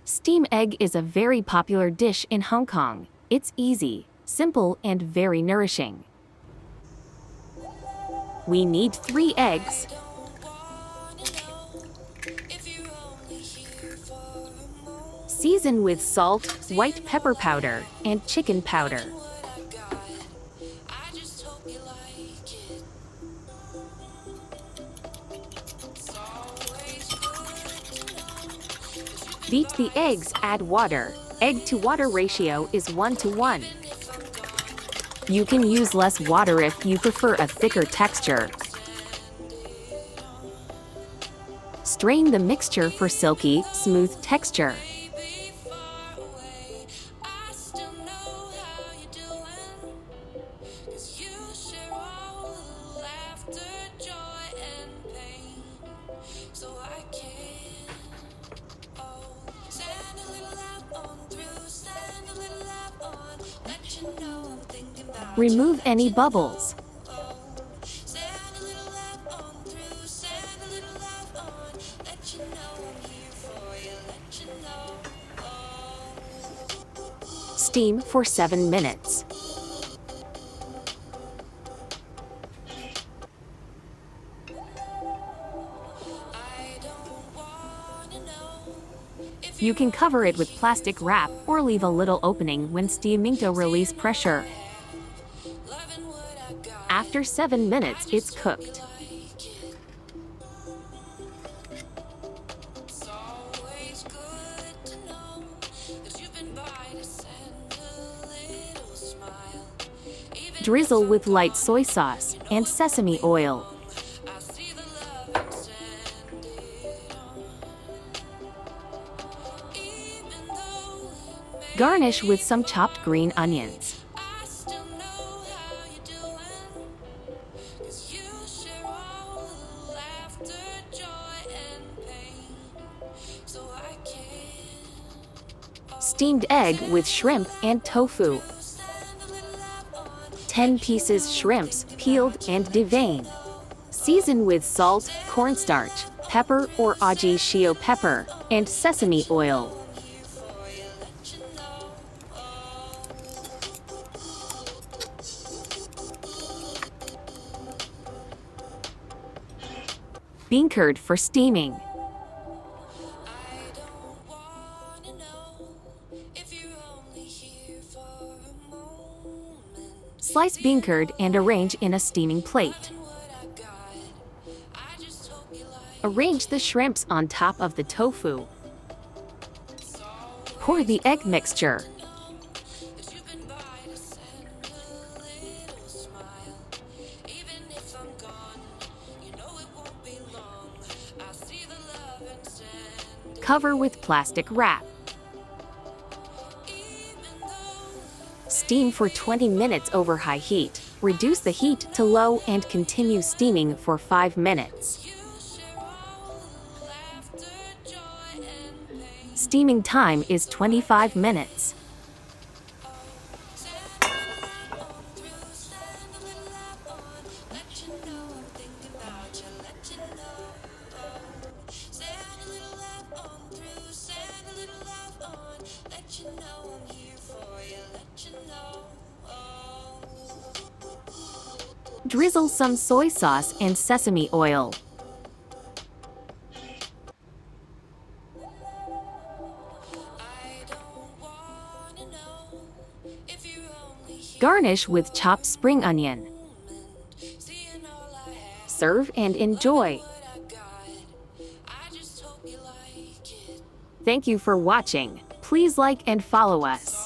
Steam egg is a very popular dish in Hong Kong. It's easy, simple, and very nourishing. We need 3 eggs, season with salt, white pepper powder, and chicken powder. Beat the eggs, add water. Egg to water ratio is 1:1. You can use less water if you prefer a thicker texture. Strain the mixture for silky, smooth texture. Remove any bubbles. Steam for 7 minutes. You can cover it with plastic wrap or leave a little opening when steaming to release pressure. After 7 minutes, it's cooked. Drizzle with light soy sauce and sesame oil. Garnish with some chopped green onions. Steamed egg with shrimp and tofu. 10 pieces shrimps, peeled and deveined. Season with salt, cornstarch, pepper or aji shio pepper, and sesame oil. Bean curd for steaming. Slice bean curd and arrange in a steaming plate. Arrange the shrimps on top of the tofu. Pour the egg mixture. Cover with plastic wrap. Steam for 20 minutes over high heat. Reduce the heat to low and continue steaming for 5 minutes. Steaming time is 25 minutes. Drizzle some soy sauce and sesame oil. Garnish with chopped spring onion. Serve and enjoy. Thank you for watching. Please like and follow us.